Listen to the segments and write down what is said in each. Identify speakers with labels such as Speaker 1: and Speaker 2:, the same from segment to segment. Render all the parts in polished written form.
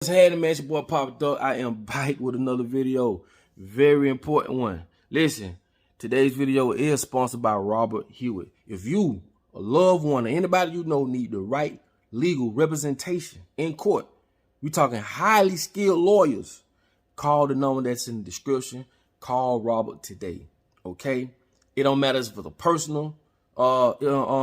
Speaker 1: Hey, man, it's your boy Papa Dog. I am back with another video. Very important one. Listen, today's video is sponsored by Robert Hewitt. If you, a loved one, or anybody you know need the right legal representation in court, we're talking highly skilled lawyers, call the number that's in the description. Call Robert today, okay? It don't matter if it's a personal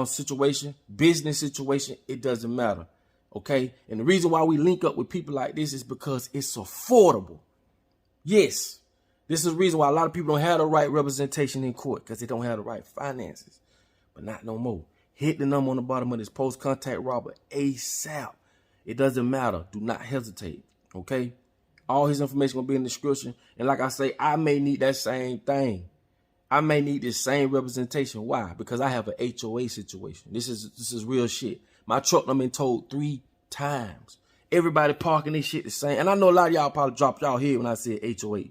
Speaker 1: situation, business situation, it doesn't matter. Okay, and the reason why we link up with people like this is because it's affordable. Yes, this is the reason why a lot of people don't have the right representation in court, because they don't have the right finances. But not no more. Hit the number on the bottom of this post. Contact Robert ASAP. It doesn't matter. Do not hesitate. Okay, all his information will be in the description. And like I say, I may need that same thing. I may need this same representation. Why? Because I have an HOA situation. This is real shit. My truck done been told 3 times. Everybody parking this shit the same. And I know a lot of y'all probably dropped y'all head when I said HOA.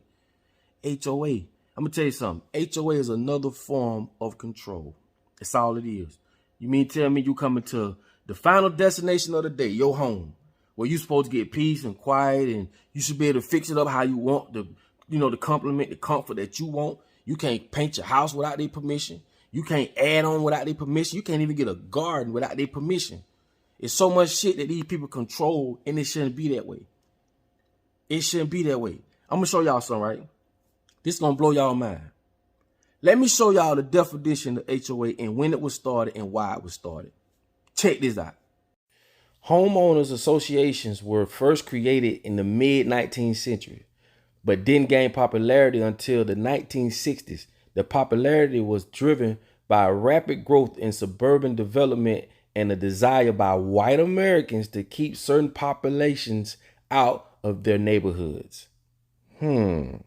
Speaker 1: HOA. I'm going to tell you something. HOA is another form of control. That's all it is. You mean tell me you coming to the final destination of the day, your home, where you supposed to get peace and quiet, and you should be able to fix it up how you want, the complement, the comfort that you want. You can't paint your house without their permission. You can't add on without their permission. You can't even get a garden without their permission. It's so much shit that these people control, and it shouldn't be that way. It shouldn't be that way. I'm going to show y'all something, right? This is going to blow y'all mind. Let me show y'all the definition of HOA and when it was started and why it was started. Check this out. Homeowners associations were first created in the mid-19th century, but didn't gain popularity until the 1960s. The popularity was driven by rapid growth in suburban development and a desire by white Americans to keep certain populations out of their neighborhoods. I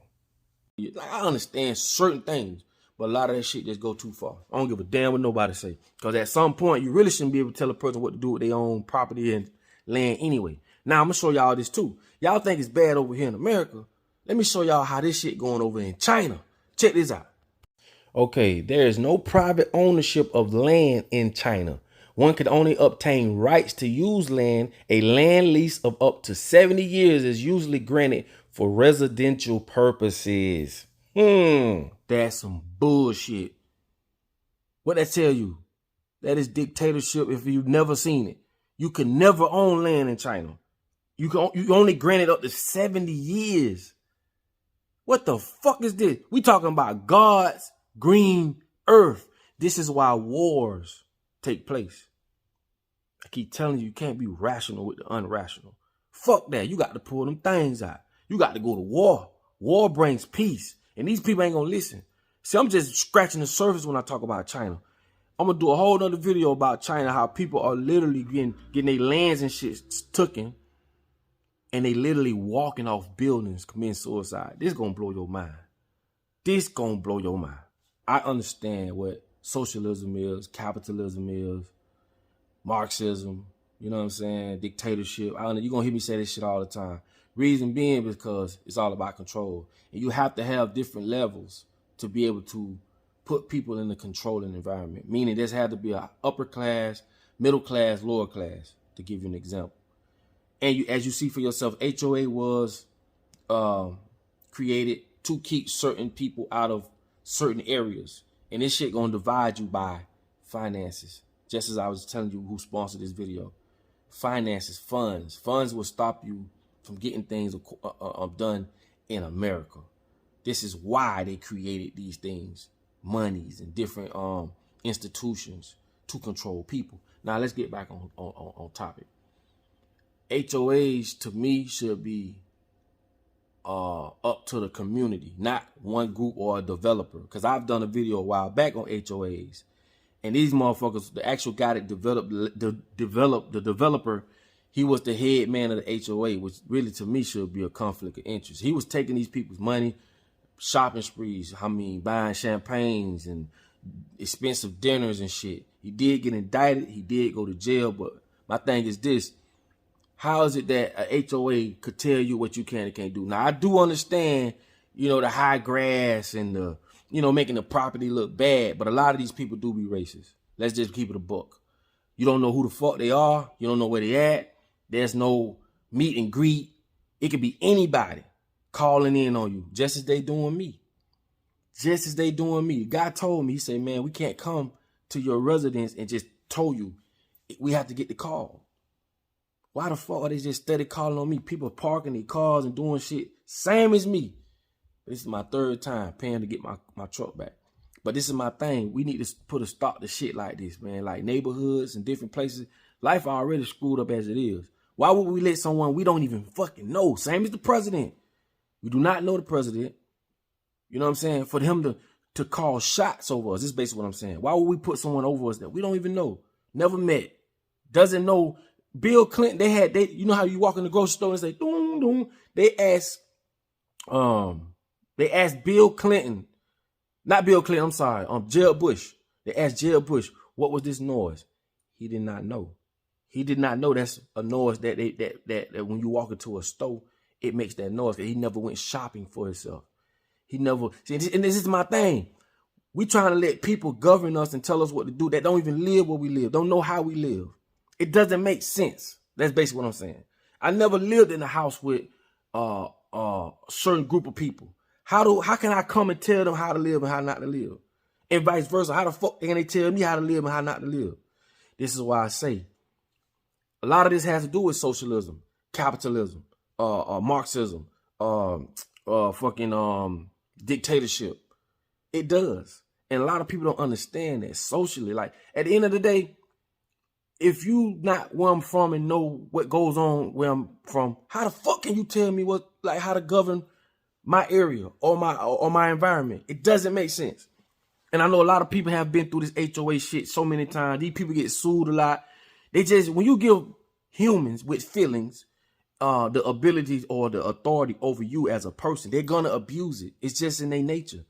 Speaker 1: understand certain things, but a lot of that shit just go too far. I don't give a damn what nobody say. Because at some point, you really shouldn't be able to tell a person what to do with their own property and land anyway. Now, I'm going to show y'all this too. Y'all think it's bad over here in America. Let me show y'all how this shit going over in China. Check this out. Okay, there is no private ownership of land in China. One can only obtain rights to use land. A land lease of up to 70 years is usually granted for residential purposes. That's some bullshit. What that tell you? That is dictatorship if you've never seen it. You can never own land in China. You only granted up to 70 years. What the fuck is this? We talking about God's green earth. This is why wars take place. I keep telling you, you can't be rational with the unrational. Fuck that. You got to pull them things out. You got to go to war. War brings peace. And these people ain't going to listen. See, I'm just scratching the surface when I talk about China. I'm going to do a whole nother video about China, how people are literally getting their lands and shit taken. And they literally walking off buildings, committing suicide. This going to blow your mind. This going to blow your mind. I understand what socialism is, capitalism is, Marxism, you know what I'm saying, dictatorship. You're going to hear me say this shit all the time. Reason being because it's all about control. And you have to have different levels to be able to put people in a controlling environment. Meaning there's had to be an upper class, middle class, lower class, to give you an example. And as you see for yourself, HOA was created to keep certain people out of certain areas. And this shit gonna divide you by finances. Just as I was telling you who sponsored this video. Finances, funds. Funds will stop you from getting things done in America. This is why they created these things. Monies and different institutions to control people. Now let's get back on topic. HOAs to me should be up to the community, not one group or a developer. Because I've done a video a while back on HOAs, and these motherfuckers, the actual guy that developed the developer, he was the head man of the HOA, which really to me should be a conflict of interest. He was taking these people's money, shopping sprees, buying champagnes and expensive dinners and shit. He did get indicted, he did go to jail, but my thing is this. How is it that a HOA could tell you what you can and can't do? Now, I do understand, the high grass and the, making the property look bad, but a lot of these people do be racist. Let's just keep it a buck. You don't know who the fuck they are. You don't know where they at. There's no meet and greet. It could be anybody calling in on you, just as they doing me. Just as they doing me. God told me, he said, man, we can't come to your residence and just told you we have to get the call. Why the fuck are they just steady calling on me? People parking their cars and doing shit. Same as me. This is my third time paying to get my truck back. But this is my thing. We need to put a stop to shit like this, man. Like neighborhoods and different places. Life already screwed up as it is. Why would we let someone we don't even fucking know? Same as the president. We do not know the president. You know what I'm saying? For him to call shots over us. This is basically what I'm saying. Why would we put someone over us that we don't even know? Never met. Doesn't know. Bill Clinton, you know how you walk in the grocery store and say, doom, doom. They asked Bill Clinton, not Bill Clinton, I'm sorry, Jeb Bush. They asked Jeb Bush, what was this noise? He did not know. He did not know that's a noise that when you walk into a store, it makes that noise. He never went shopping for himself. He never, see, and this is my thing. We trying to let people govern us and tell us what to do that don't even live where we live, don't know how we live. It doesn't make sense. That's basically what I'm saying. I never lived in a house with a certain group of people. How can I come and tell them how to live and how not to live? And vice versa. How the fuck can they tell me how to live and how not to live? This is why I say a lot of this has to do with socialism, capitalism, Marxism, dictatorship. It does. And a lot of people don't understand that socially. Like at the end of the day, if you not where I'm from and know what goes on where I'm from, how the fuck can you tell me how to govern my area or my environment? It doesn't make sense. And I know a lot of people have been through this HOA shit so many times. These people get sued a lot. When you give humans with feelings the abilities or the authority over you as a person, they're gonna abuse it. It's just in their nature.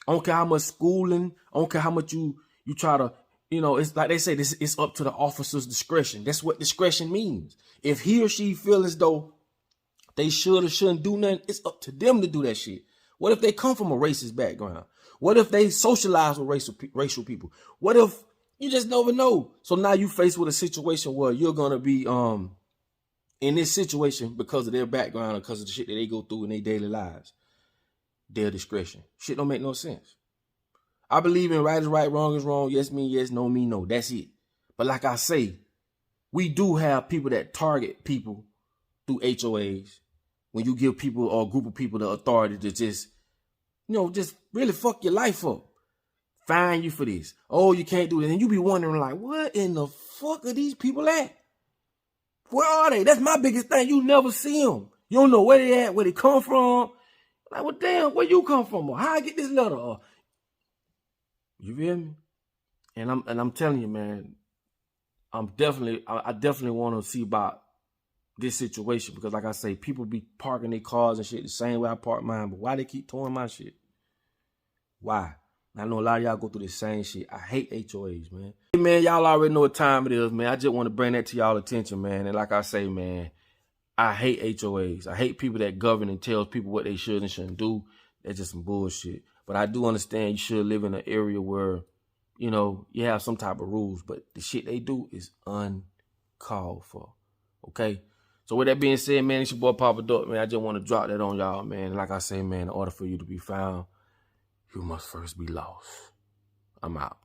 Speaker 1: I don't care how much schooling, I don't care how much you try to, it's like they say, it's up to the officer's discretion. That's what discretion means. If he or she feel as though they should or shouldn't do nothing, it's up to them to do that shit. What if they come from a racist background? What if they socialize with racial people? What if you just never know? So now you faced with a situation where you're going to be in this situation because of their background or because of the shit that they go through in their daily lives. Their discretion. Shit don't make no sense. I believe in right is right, wrong is wrong, yes mean yes, no mean no. That's it. But like I say, we do have people that target people through HOAs. When you give people or a group of people the authority to just really fuck your life up. Fine you for this. Oh, you can't do this. And you be wondering like, what in the fuck are these people at? Where are they? That's my biggest thing. You never see them. You don't know where they at, where they come from. Like, well, damn, where you come from? Or how I get this letter? You feel me? And I'm telling you, man, I definitely want to see about this situation because, like I say, people be parking their cars and shit the same way I park mine. But why they keep towing my shit? Why? I know a lot of y'all go through the same shit. I hate HOAs, man. Hey, man, y'all already know what time it is, man. I just want to bring that to y'all attention, man. And like I say, man, I hate HOAs. I hate people that govern and tell people what they should and shouldn't do. That's just some bullshit. But I do understand you should live in an area where, you have some type of rules. But the shit they do is uncalled for. Okay? So with that being said, man, it's your boy Papa Duck, man. I just want to drop that on y'all, man. Like I say, man, in order for you to be found, you must first be lost. I'm out.